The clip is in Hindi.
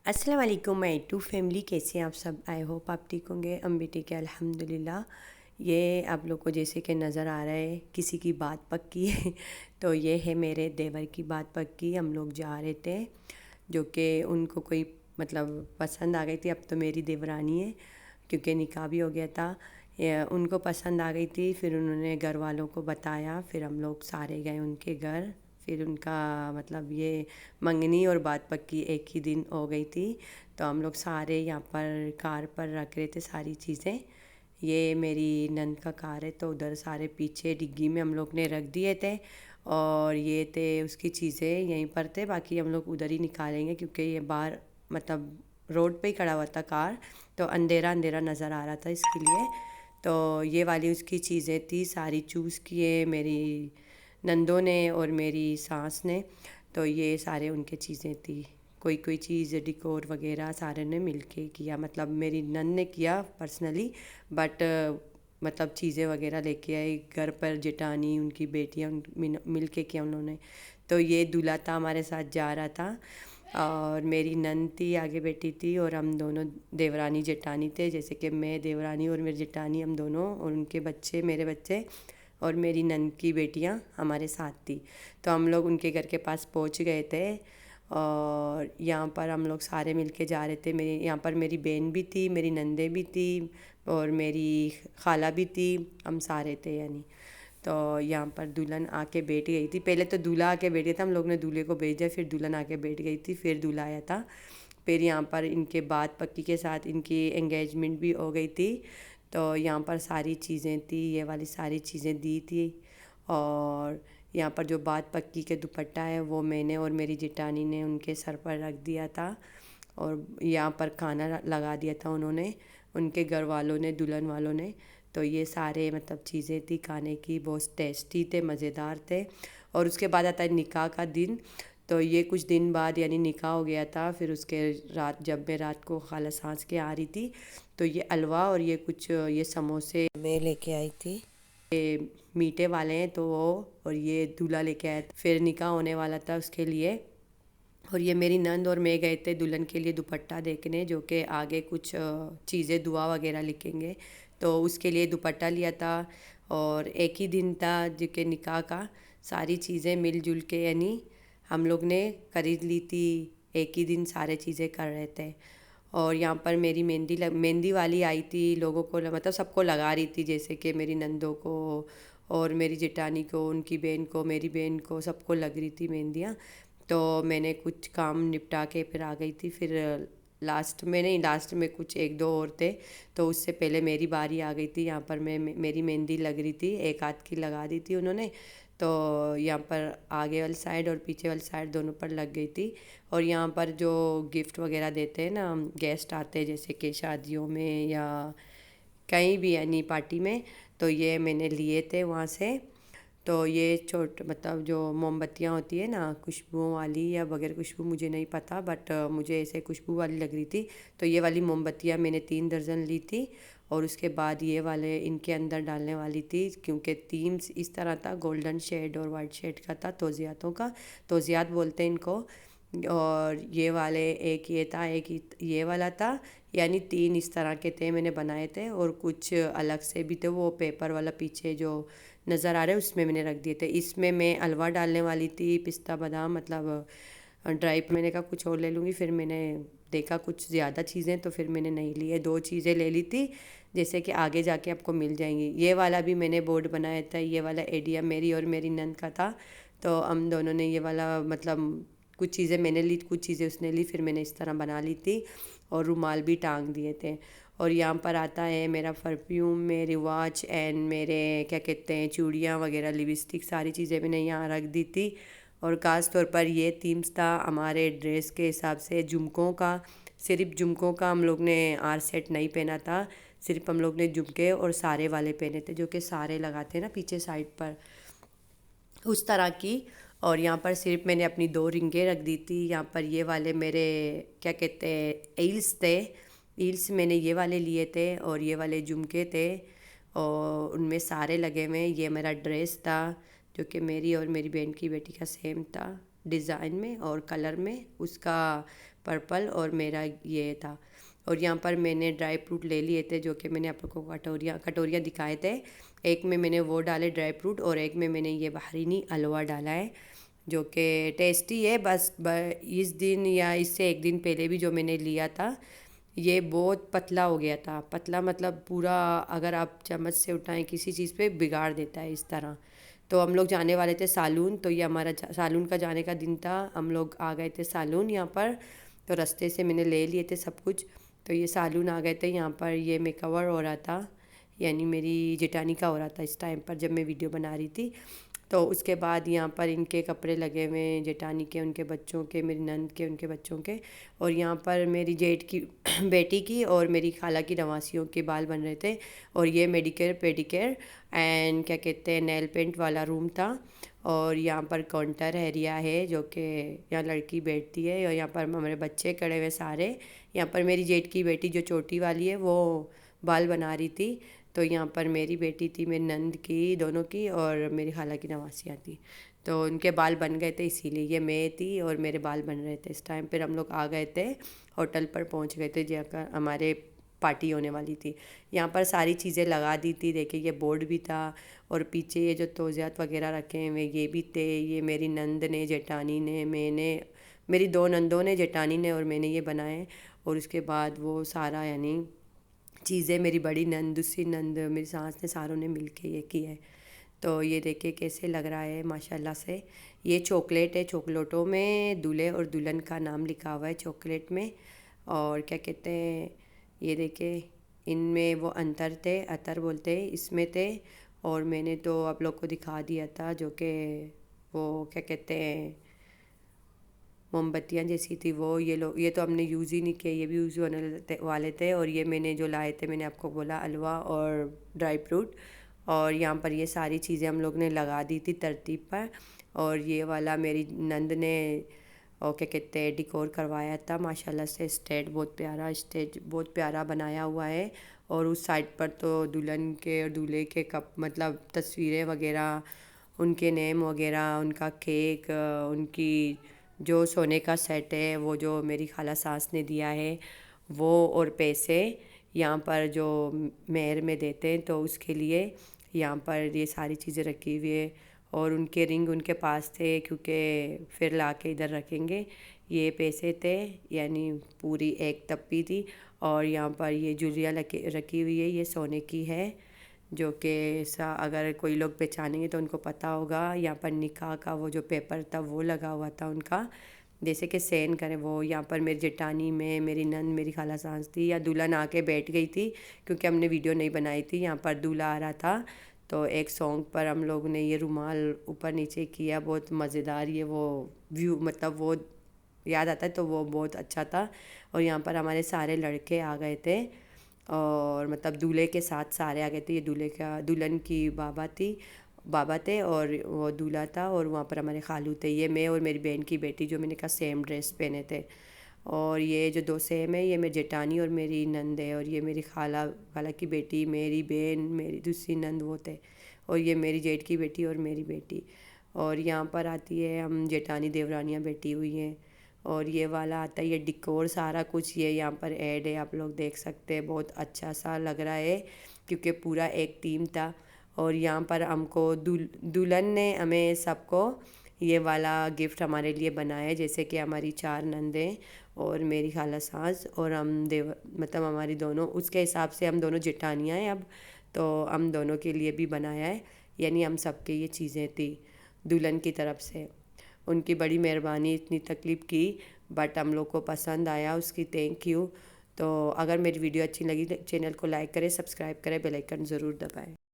अस्सलाम वालेकुम माय टू फैमिली, कैसे हैं आप सब। आई होप आप ठीक होंगे। हम भी ठीक है अल्हम्दुलिल्लाह। ये आप लोग को जैसे कि नज़र आ रहा है किसी की बात पक्की है तो ये है मेरे देवर की बात पक्की। हम लोग जा रहे थे, जो कि उनको कोई मतलब पसंद आ गई थी। अब तो मेरी देवरानी है क्योंकि निकाह भी हो गया था। उनको पसंद आ गई थी, फिर उन्होंने घर वालों को बताया, फिर हम लोग सारे गए उनके घर। फिर उनका मतलब ये मंगनी और बात पक्की एक ही दिन हो गई थी। तो हम लोग सारे यहाँ पर कार पर रख रहे थे सारी चीज़ें। ये मेरी नंद का कार है, तो उधर सारे पीछे डिग्गी में हम लोग ने रख दिए थे। और ये थे उसकी चीज़ें यहीं पर थे, बाकी हम लोग उधर ही निकालेंगे क्योंकि ये बाहर मतलब रोड पे ही खड़ा हुआ था कार, तो अंधेरा अंधेरा नज़र आ रहा था इसके लिए। तो ये वाली उसकी चीज़ें थी, सारी चूज़ किए मेरी नंदों ने और मेरी सास ने। तो ये सारे उनके चीज़ें थी, कोई कोई चीज़ डिकोर वगैरह सारे ने मिलके किया। मतलब मेरी नंद ने किया पर्सनली, बट मतलब चीज़ें वगैरह लेके आई घर पर। जेठानी उनकी बेटियां मिल के किया उन्होंने। तो ये दूल्हा था हमारे साथ जा रहा था, और मेरी नंद थी आगे बैठी थी, और हम दोनों देवरानी जेठानी थे। जैसे कि मैं देवरानी और मेरी जेठानी, हम दोनों और उनके बच्चे, मेरे बच्चे और मेरी नंद की बेटियां हमारे साथ थी। तो हम लोग उनके घर के पास पहुंच गए थे, और यहाँ पर हम लोग सारे मिलके जा रहे थे। मेरी यहाँ पर मेरी बहन भी थी, मेरी नंदे भी थी और मेरी खाला भी थी, हम सारे थे यानी। तो यहाँ पर दुल्हन आके बैठ गई थी। पहले तो दूल्हा आके बैठ गया था, हम लोग ने दूल्हे को भेजा, फिर दुल्हन आके बैठ गई थी, फिर दूल्हा आया था। फिर यहाँ पर इनके बात पक्की के साथ इनकी एंगेजमेंट भी हो गई थी। तो यहाँ पर सारी चीज़ें थी, ये वाली सारी चीज़ें दी थी। और यहाँ पर जो बात पक्की के दुपट्टा है वो मैंने और मेरी जेठानी ने उनके सर पर रख दिया था। और यहाँ पर खाना लगा दिया था उन्होंने, उनके घर वालों ने, दुल्हन वालों ने। तो ये सारे मतलब चीज़ें थी खाने की, बहुत टेस्टी थे, मज़ेदार थे। और उसके बाद आता है निकाह का दिन। तो ये कुछ दिन बाद यानी निकाह हो गया था, फिर उसके रात जब मैं रात को खाला सांस के आ रही थी, तो ये अलवा और ये कुछ ये समोसे मैं लेके आई थी। ये मीठे वाले हैं तो वो, और ये दूल्हा लेके आया था, फिर निकाह होने वाला था उसके लिए। और ये मेरी नंद और मैं गए थे दुल्हन के लिए दुपट्टा देखने, जो कि आगे कुछ चीज़ें दुआ वगैरह लिखेंगे, तो उसके लिए दुपट्टा लिया था। और एक ही दिन था जो कि निकाह का, सारी चीज़ें मिलजुल के यानी हम लोग ने खरीद ली थी। एक ही दिन सारे चीज़ें कर रहे थे। और यहाँ पर मेरी मेहंदी वाली आई थी, लोगों को मतलब सबको लगा रही थी, जैसे कि मेरी नंदों को और मेरी जेठानी को, उनकी बहन को, मेरी बहन को, सबको लग रही थी मेहंदियाँ। तो मैंने कुछ काम निपटा के फिर आ गई थी। फिर लास्ट में नहीं, लास्ट में कुछ एक दो और थे, तो उससे पहले मेरी बारी आ गई थी। यहाँ पर मेरी मेहंदी लग रही थी, एक हाथ की लगा दी थी उन्होंने। तो यहाँ पर आगे वाली साइड और पीछे वाली साइड दोनों पर लग गई थी। और यहाँ पर जो गिफ्ट वगैरह देते हैं ना, गेस्ट आते हैं जैसे कि शादियों में या कहीं भी यानी पार्टी में, तो ये मैंने लिए थे वहाँ से। तो ये छोट मतलब जो मोमबत्तियाँ होती है ना खुशबुओं वाली या बगैर खुशबू, मुझे नहीं पता, बट मुझे ऐसे खुशबू वाली लग रही थी। तो ये वाली मोमबत्तियाँ मैंने 3 दर्जन ली थी। और उसके बाद ये वाले इनके अंदर डालने वाली थी, क्योंकि थीम्स इस तरह था, गोल्डन शेड और वाइट शेड का था, तोज़ियातों का, तोज़ियात बोलते हैं इनको। और ये वाले एक ये था, एक ये वाला था, यानी 3 इस तरह के थे मैंने बनाए थे। और कुछ अलग से भी थे, वो पेपर वाला पीछे जो नज़र आ रहे हैं उसमें मैंने रख दिए थे। इसमें मैं हलवा डालने वाली थी, पिस्ता बादाम मतलब ड्राई। मैंने कहा कुछ और ले लूँगी, फिर मैंने देखा कुछ ज़्यादा चीज़ें, तो फिर मैंने नहीं लिए, 2 चीज़ें ले ली थी, जैसे कि आगे जाके आपको मिल जाएंगी। ये वाला भी मैंने बोर्ड बनाया था, ये वाला एडिया मेरी और मेरी नंद का था। तो हम दोनों ने ये वाला मतलब कुछ चीज़ें मैंने ली, कुछ चीज़ें उसने ली, फिर मैंने इस तरह बना ली थी। और रुमाल भी टांग दिए थे। और यहाँ पर आता है मेरा परफ्यूम, मेरी वॉच एंड मेरे क्या कहते हैं चूड़ियाँ वगैरह, लिपस्टिक, सारी चीज़ें मैंने यहाँ रख दी थी। और ख़ास तौर पर ये थीम्स था हमारे ड्रेस के हिसाब से झुमकों का। सिर्फ झुमकों का हम लोग ने आर सेट नहीं पहना था, सिर्फ हम लोग ने झुमके और सारे वाले पहने थे, जो कि सारे लगाते हैं ना पीछे साइड पर, उस तरह की। और यहाँ पर सिर्फ मैंने अपनी 2 रिंगें रख दी थी। यहाँ पर ये वाले मेरे क्या कहते हैं ईल्स थे, ईल्स मैंने ये वाले लिए थे, और ये वाले झुमके थे, और उनमें सारे लगे हुए हैं। ये मेरा ड्रेस था, जो कि मेरी और मेरी बहन की बेटी का सेम था डिज़ाइन में और कलर में। उसका पर्पल और मेरा ये था। और यहाँ पर मैंने ड्राई फ्रूट ले लिए थे, जो कि मैंने आप लोगों को कटोरियाँ दिखाए थे। एक में मैंने वो डाले ड्राई फ्रूट और एक में मैंने ये बहरीनी हलवा डाला है, जो कि टेस्टी है। बस इस दिन या इससे एक दिन पहले भी जो मैंने लिया था, ये बहुत पतला हो गया था। पतला मतलब पूरा, अगर आप चम्मच से उठाएं किसी चीज़ पे बिगाड़ देता है इस तरह। तो हम लोग जाने वाले थे सालून, तो ये हमारा सालून का जाने का दिन था। हम लोग आ गए थे सालून यहाँ पर, तो रास्ते से मैंने ले लिए थे सब कुछ। तो ये सालून आ गए थे यहाँ पर। ये मेकओवर हो रहा था, यानी मेरी जेठानी का हो रहा था इस टाइम पर जब मैं वीडियो बना रही थी। तो उसके बाद यहाँ पर इनके कपड़े लगे हुए हैं, जेठानी के, उनके बच्चों के, मेरी नंद के, उनके बच्चों के। और यहाँ पर मेरी जेठ की बेटी की और मेरी खाला की नवासियों के बाल बन रहे थे। और ये मेडिकेयर पेडिकेयर एंड क्या कहते हैं नेल पेंट वाला रूम था। और यहाँ पर काउंटर एरिया है, जो कि यहाँ लड़की बैठती है। और यहाँ पर हमारे बच्चे खड़े हुए सारे। यहाँ पर मेरी जेठ की बेटी जो छोटी वाली है वो बाल बना रही थी। तो यहाँ पर मेरी बेटी थी, मेरी नंद की, दोनों की, और मेरी खाला की नवासियाँ थी। तो उनके बाल बन गए थे, इसीलिए ये मैं थी और मेरे बाल बन रहे थे इस टाइम। फिर हम लोग आ गए थे, होटल पर पहुँच गए थे जहाँ हमारे पार्टी होने वाली थी। यहाँ पर सारी चीज़ें लगा दी थी, देखिए ये बोर्ड भी था। और पीछे ये जो तोज़ियात वगैरह रखे हुए ये भी थे। ये मेरी नंद ने, जेठानी ने, मैंने, मेरी दो नंदों ने, जेठानी ने और मैंने ये बनाए। और उसके बाद वो सारा यानी चीज़ें मेरी बड़ी नंद, दूसरी नंद, मेरी सास ने, सारों ने मिल के ये किया है। तो ये देखिए कैसे लग रहा है माशाल्लाह से। ये चॉकलेट है, चॉकलेटों में दूल्हे और दुल्हन का नाम लिखा हुआ है चॉकलेट में। और क्या कहते हैं, ये देखिए इनमें वो अंतर थे, अतर बोलते हैं, इसमें थे। और मैंने तो आप लोग को दिखा दिया था, जो कि वो क्या कहते हैं मोमबत्तियाँ जैसी थी वो। ये तो हमने यूज़ ही नहीं किया, ये भी यूज़ होने वाले थे। और ये मैंने जो लाए थे, मैंने आपको बोला हलवा और ड्राई फ्रूट। और यहाँ पर ये सारी चीज़ें हम लोग ने लगा दी थी तरतीब पर। और ये वाला मेरी नंद ने और क्या कहते हैं डिकोर करवाया था माशाल्लाह से। स्टेज बहुत प्यारा बनाया हुआ है। और उस साइड पर तो दुल्हन के और दूल्हे के कप मतलब तस्वीरें वगैरह, उनके नेम वगैरह, उनका केक, उनकी जो सोने का सेट है वो जो मेरी खाला सास ने दिया है वो, और पैसे यहाँ पर जो मेहर में देते हैं तो उसके लिए यहाँ पर ये सारी चीज़ें रखी हुई है। और उनके रिंग उनके पास थे, क्योंकि फिर ला के इधर रखेंगे। ये पैसे थे, यानी पूरी एक तप्पी थी। और यहाँ पर ये जुलिया रखी हुई है, ये सोने की है, जो कि अगर कोई लोग पहचानेंगे तो उनको पता होगा। यहाँ पर निकाह का वो जो पेपर था वो लगा हुआ था उनका, जैसे कि सेन करें वो। यहाँ पर मेरी जेठानी में मेरी नंद, मेरी खाला सास थी, या दुल्हन आके बैठ गई थी, क्योंकि हमने वीडियो नहीं बनाई थी। यहाँ पर दूल्हा आ रहा था, तो एक सॉन्ग पर हम लोग ने ये रुमाल ऊपर नीचे किया, बहुत मज़ेदार ये वो व्यू, मतलब वो याद आता है तो वो बहुत अच्छा था। और यहाँ पर हमारे सारे लड़के आ गए थे, और मतलब दूल्हे के साथ सारे आ गए थे। ये दूल्हे का, दुल्हन की बाबा थे और वो दूल्हा था। और वहाँ पर हमारे खालू थे। ये मैं और मेरी बहन की बेटी, जो मैंने कहा सेम ड्रेस पहने थे। और ये जो दो सेम है, ये मेरी जेठानी और मेरी नंद है। और ये मेरी खाला की बेटी, मेरी बहन, मेरी दूसरी नंद वो थे। और ये मेरी जेठ की बेटी और मेरी बेटी। और यहाँ पर आती है हम जेठानी देवरानियाँ बैठी हुई हैं। और ये वाला आता है, ये डिकोर सारा कुछ ये यहाँ पर ऐड है, आप लोग देख सकते हैं। बहुत अच्छा सा लग रहा है, क्योंकि पूरा एक टीम था। और यहाँ पर हमको दुल्हन ने हमें सबको ये वाला गिफ्ट हमारे लिए बनाया है, जैसे कि हमारी 4 नंदें और मेरी खाला सास और हम मतलब हमारी दोनों, उसके हिसाब से हम दोनों जेठानियाँ हैं अब। तो हम दोनों के लिए भी बनाया है, यानी हम सबके ये चीज़ें थी दुल्हन की तरफ से। उनकी बड़ी मेहरबानी, इतनी तकलीफ़ की, बट हम लोग को पसंद आया, उसकी थैंक यू। तो अगर मेरी वीडियो अच्छी लगी तो चैनल को लाइक करें, सब्सक्राइब करें, बेल आइकन ज़रूर दबाएं।